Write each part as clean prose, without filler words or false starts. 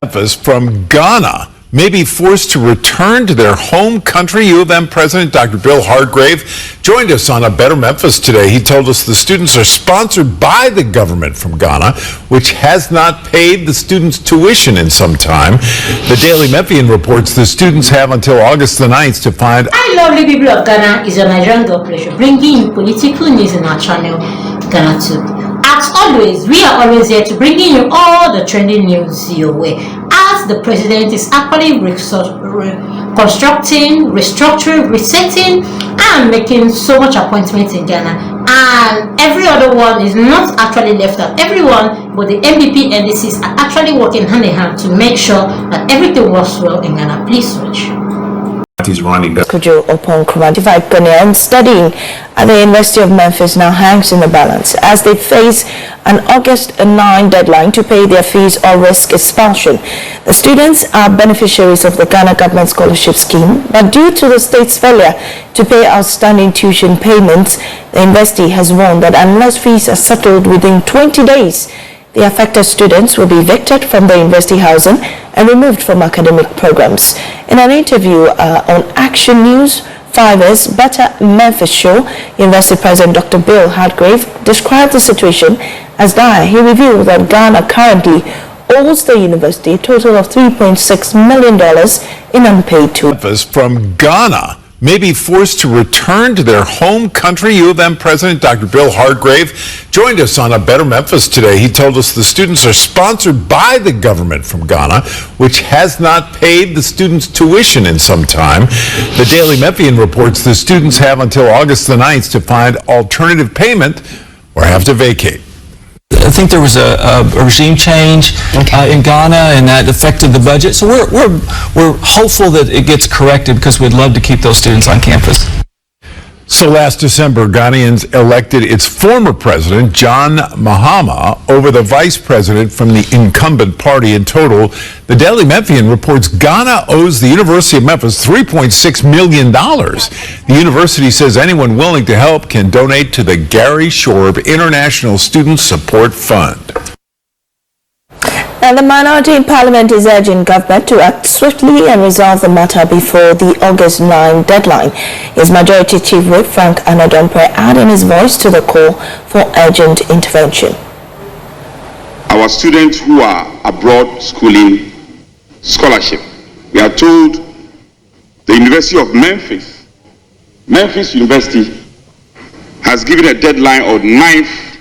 Memphis from Ghana may be forced to return to their home country. U of M President Dr. Bill Hargrave joined us on A Better Memphis today. He told us the students are sponsored by the government from Ghana, which has not paid the students' tuition in some time. The Daily Memphian reports the students have until August the 9th to find... Hi, lovely people of Ghana. It's your Nigerian girl pleasure bringing you political news in our channel, Ghanatube. As always, we are always here to bring you all the trending news your way, as the president is actually reconstructing, restructuring, resetting, and making so much appointments in Ghana. And every other one is not actually left out. Everyone, but the MPP and NDCs are actually working hand in hand to make sure that everything works well in Ghana. Please watch. Kujo upon 25 Ghanaians studying at the University of Memphis now hangs in the balance as they face an August 9 deadline to pay their fees or risk expulsion. The students are beneficiaries of the Ghana government scholarship scheme, but due to the state's failure to pay outstanding tuition payments, the university has warned that unless fees are settled within 20 days, the affected students will be evicted from the university housing and removed from academic programs. In an interview on Action News 5's Better Memphis show, University President Dr. Bill Hargrave described the situation as dire. He revealed that Ghana currently owes the university a total of $3.6 million in unpaid tuition. From Ghana may be forced to return to their home country. U of M President Dr. Bill Hargrave joined us on A Better Memphis today. He told us the students are sponsored by the government from Ghana, which has not paid the students' tuition in some time. The Daily Memphian reports the students have until August the 9th to find alternative payment or have to vacate. I think there was a regime change in Ghana, and that affected the budget. So we're hopeful that it gets corrected, because we'd love to keep those students on campus. So last December, Ghanaians elected its former president, John Mahama, over the vice president from the incumbent party. In total, the Daily Memphian reports Ghana owes the University of Memphis $3.6 million. The university says anyone willing to help can donate to the Gary Shorb International Student Support Fund. And the minority in Parliament is urging government to act swiftly and resolve the matter before the August 9 deadline. His Majority Chief Whip Frank Anadompre adding his voice to the call for urgent intervention. Our students who are abroad schooling scholarship, we are told the University of Memphis University has given a deadline of 9th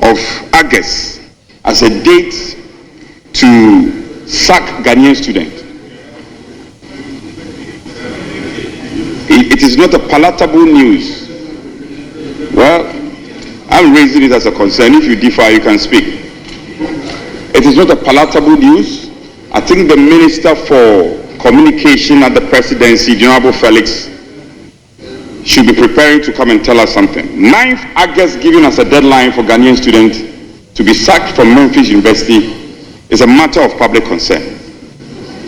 of August as a date to sack Ghanaian students. It is not a palatable news. Well, I'm raising it as a concern. If you differ, you can speak. It is not a palatable news. I think the Minister for Communication at the Presidency, the Honorable Felix, should be preparing to come and tell us something. 9th August giving us a deadline for Ghanaian students to be sacked from Memphis University is a matter of public concern,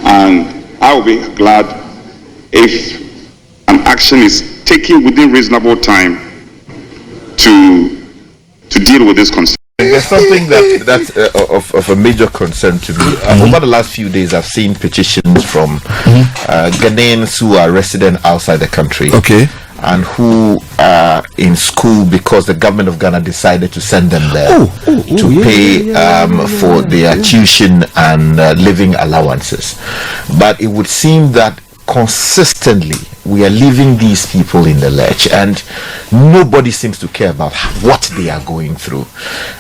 and I will be glad if an action is taken within reasonable time to deal with this concern. There's something that's of a major concern to me. Over the last few days, I've seen petitions from Ghanaians who are resident outside the country. Okay. And who are in school because the government of Ghana decided to send them there to pay for their tuition and living allowances. But it would seem that consistently we are leaving these people in the lurch, and nobody seems to care about what they are going through.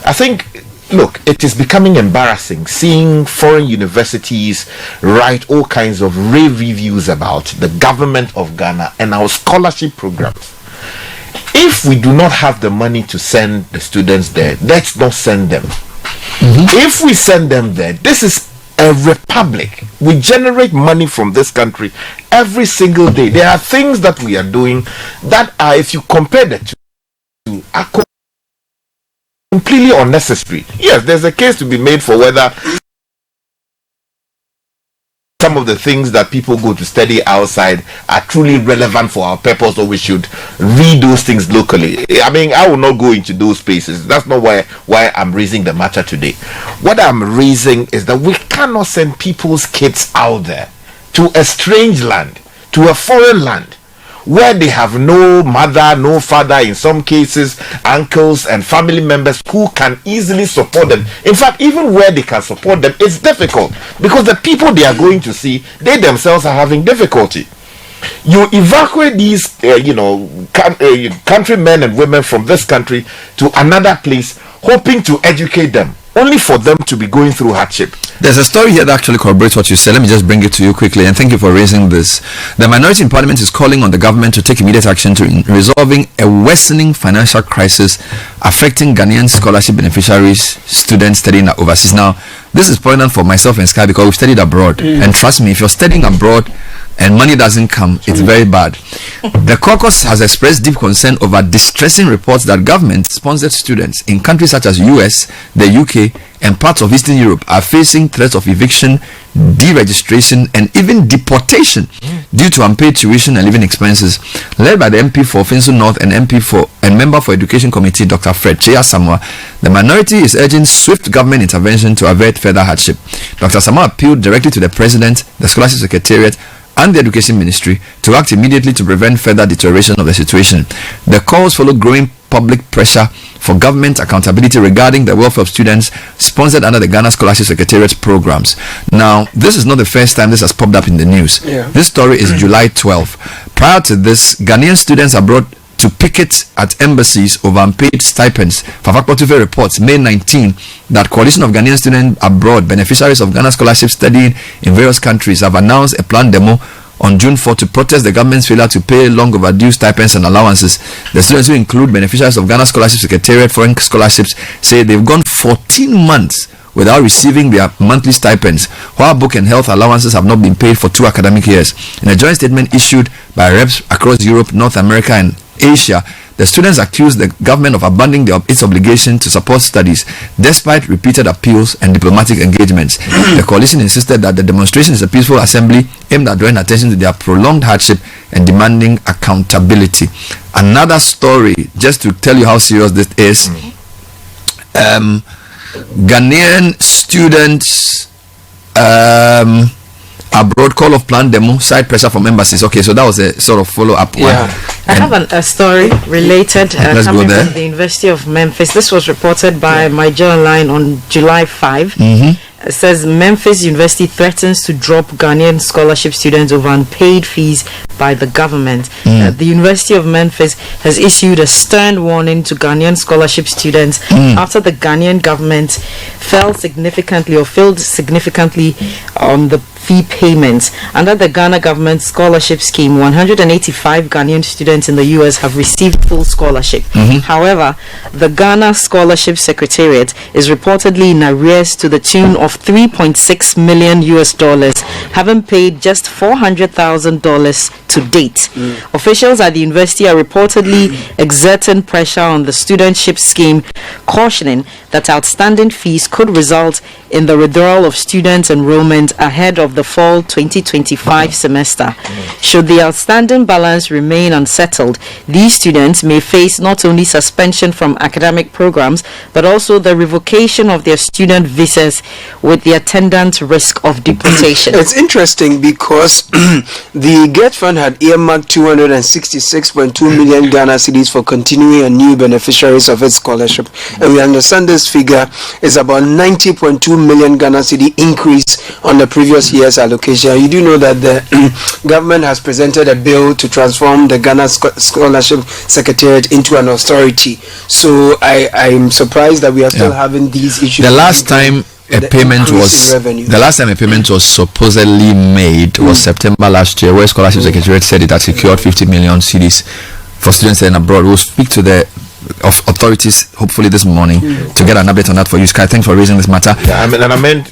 I think, look, it is becoming embarrassing seeing foreign universities write all kinds of rave reviews about the government of Ghana and our scholarship programs. If we do not have the money to send the students there, let's not send them. If we send them there, this is a republic. We generate money from this country every single day. There are things that we are doing that are, if you compare the two, are completely unnecessary. Yes, there's a case to be made for whether some of the things that people go to study outside are truly relevant for our purpose, or we should read those things locally. I mean, I will not go into those spaces. That's not why I'm raising the matter today. What I'm raising is that we cannot send people's kids out there to a strange land, to a foreign land, where they have no mother, no father, in some cases, uncles and family members who can easily support them. In fact, even where they can support them, it's difficult because the people they are going to see, they themselves are having difficulty. You evacuate these, countrymen and women from this country to another place, hoping to educate them, only for them to be going through hardship. There's a story here that actually corroborates what you said. Let me just bring it to you quickly, and thank you for raising this. The minority in Parliament is calling on the government to take immediate action to resolving a worsening financial crisis affecting Ghanaian scholarship beneficiaries, students studying overseas. Now, this is poignant for myself and Sky because we've studied abroad. And trust me, if you're studying abroad and money doesn't come, it's very bad. The caucus has expressed deep concern over distressing reports that government-sponsored students in countries such as US, the UK, and parts of Eastern Europe are facing threats of eviction, deregistration, and even deportation due to unpaid tuition and living expenses. Led by the MP for Finsu North and member for Education Committee, Dr. Fred Chea Samoa, the minority is urging swift government intervention to avert further hardship. Dr. Samoa appealed directly to the President, the Scholarship Secretariat, and the Education Ministry to act immediately to prevent further deterioration of the situation. The calls follow growing public pressure for government accountability regarding the welfare of students sponsored under the Ghana Scholarship Secretariat programs. Now, this is not the first time this has popped up in the news. This story is July 12. Prior to this, Ghanaian students abroad to picket at embassies over unpaid stipends. Fafakpotufe reports May 19 that Coalition of Ghanaian Students Abroad, beneficiaries of Ghana scholarships studying in various countries, have announced a planned demo on June 4 to protest the government's failure to pay long overdue stipends and allowances. The students, who include beneficiaries of Ghana Scholarship Secretariat foreign scholarships, say they've gone 14 months without receiving their monthly stipends, while book and health allowances have not been paid for 2 academic years. In a joint statement issued by reps across Europe, North America, and Asia, the students accused the government of abandoning its obligation to support studies despite repeated appeals and diplomatic engagements. The coalition insisted that the demonstration is a peaceful assembly aimed at drawing attention to their prolonged hardship and demanding accountability. Another story, just to tell you how serious this is, Ghanaian students abroad call of planned demo, side pressure from embassies. Okay, so that was a sort of follow-up one. I have a story related coming from the University of Memphis. This was reported by my Online on July 5. It says Memphis University threatens to drop Ghanaian scholarship students over unpaid fees by the government. The University of Memphis has issued a stern warning to Ghanaian scholarship students after the Ghanaian government failed significantly on the fee payments. Under the Ghana government scholarship scheme, 185 Ghanaian students in the US have received full scholarship. However, the Ghana Scholarship Secretariat is reportedly in arrears to the tune of $3.6 million, having paid just $400,000 to date. Officials at the university are reportedly exerting pressure on the studentship scheme, cautioning that outstanding fees could result in the withdrawal of student enrollment ahead of the fall 2025 semester. Should the outstanding balance remain unsettled, these students may face not only suspension from academic programs, but also the revocation of their student visas with the attendant risk of deportation. It's interesting because the GET Fund had earmarked 266.2 million Ghana cedis for continuing and new beneficiaries of its scholarship, and we understand this figure is about 90.2 million Ghana cedi increase on the previous year's allocation. You do know that the government has presented a bill to transform the Ghana Scholarship Secretariat into an authority. So I'm surprised that we are still having these issues. The last time a payment was supposedly made was September last year, where Scholarship Secretariat said it had secured 50 million cedis for students in abroad. We'll speak to the authorities hopefully this morning to get an update on that for you, Sky. Thanks for raising this matter. I meant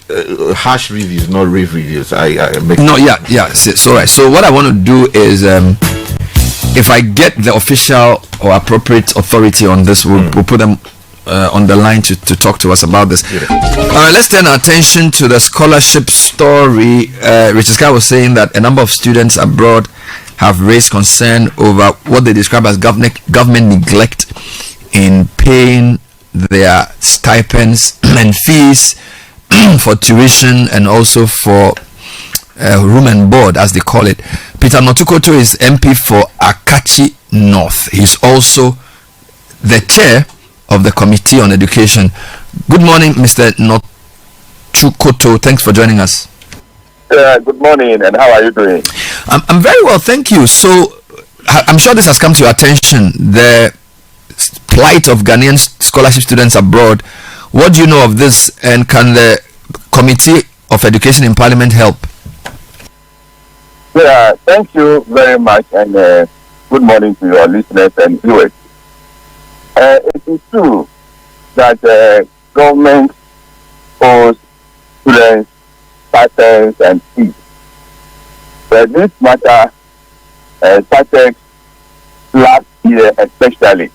harsh reviews, not rave reviews. So right. So what I want to do is, if I get the official or appropriate authority on this, we'll put them on the line to talk to us about this. All right, let's turn our attention to the scholarship story. story, Richard Sky was saying that a number of students abroad have raised concern over what they describe as government neglect in paying their stipends and fees for tuition and also for room and board, as they call it. Peter Notukoto is MP for Akachi North. He's also the chair of the Committee on Education. Good morning, Mr. Notukoto. Thanks for joining us. Good morning, and how are you doing? I'm very well, thank you. So, I'm sure this has come to your attention, the plight of Ghanaian scholarship students abroad. What do you know of this, and can the Committee of Education in Parliament help? Yeah, thank you very much, and good morning to your listeners and viewers. It is true that government owes students stipends and fees. But this matter started last year, especially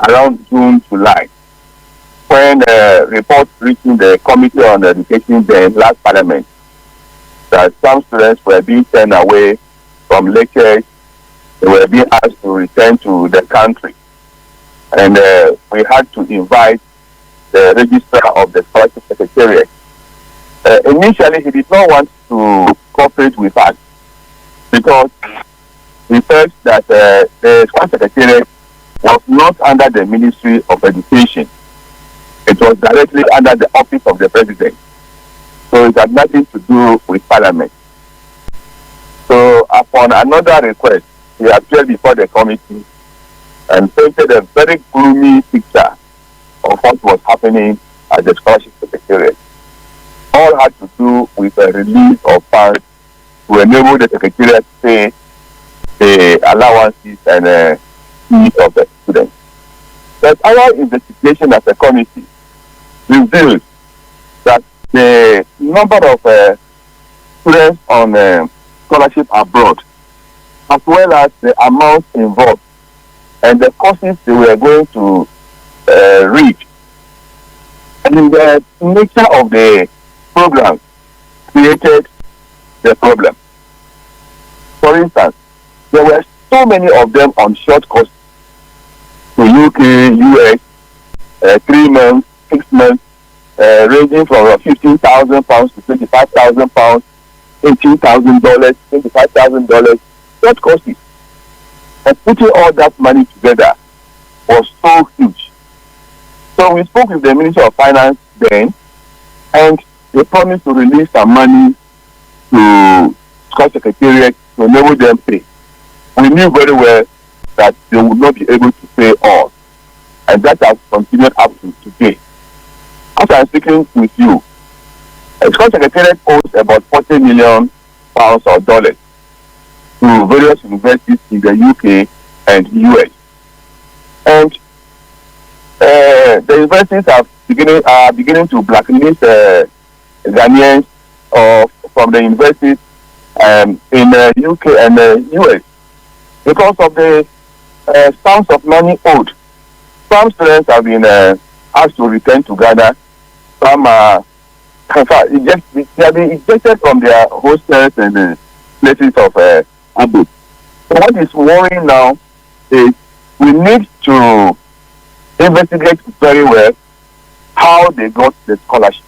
around June, July, when reports reaching the Committee on Education then last Parliament that some students were being sent away from lectures. They were being asked to return to the country. And we had to invite the registrar of the scholarship secretariat. Initially, he did not want to cooperate with us because he felt that the scholarship secretariat was not under the Ministry of Education. It was directly under the office of the President. So it had nothing to do with Parliament. So upon another request, he appeared before the committee and painted a very gloomy picture of what was happening at the scholarship secretariat. All had to do with a release of funds to enable the secretariat to pay the allowances and fees of the students. But our investigation as a committee revealed that the number of students on scholarship abroad, as well as the amount involved and the courses they were going to read, and the nature of the program created the problem. For instance, there were so many of them on short courses to UK, US, 3 months, 6 months, ranging from £15,000 to £25,000, $18,000, $25,000, short courses. And putting all that money together was so huge. So we spoke with the Minister of Finance then, and they promised to release some money to School Secretariat to enable them pay. We knew very well that they would not be able to pay all, and that has continued up to today. As I'm speaking with you, the School Secretariat owes about £40 million or dollars to various universities in the UK and US. And the universities are beginning to blacklist Ghanaians from the universities in the UK and the US because of the sums of money owed. Some students have been asked to return to Ghana. Some are they have been ejected from their hostels and places of abode. So what is worrying now is we need to investigate very well how they got the scholarship,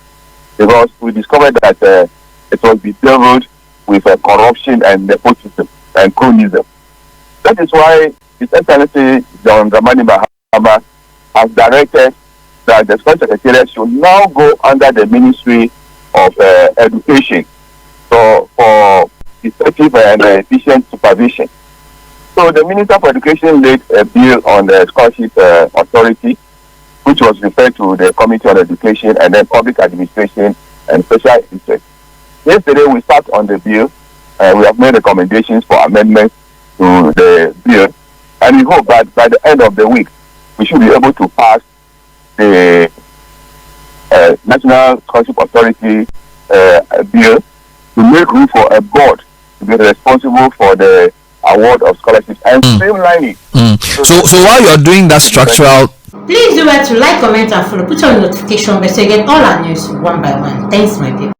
because we discovered that it was bedeviled with corruption and nepotism and cronyism. That is why His Excellency John Dramani Mahama has directed that the School Secretariat should now go under the Ministry of Education for effective and efficient supervision. So the Minister for Education laid a bill on the Scholarship Authority, which was referred to the Committee on Education and then Public Administration and Special Interest. Yesterday we sat on the bill and we have made recommendations for amendments to the bill, and we hope that by the end of the week we should be able to pass the National Scholarship Authority bill to make room for a board to be responsible for the award of scholarships and streamlining. So while you're doing that structural, please do well to like, comment, and follow. Put on notification bell so you get all our news one by one. Thanks, my people.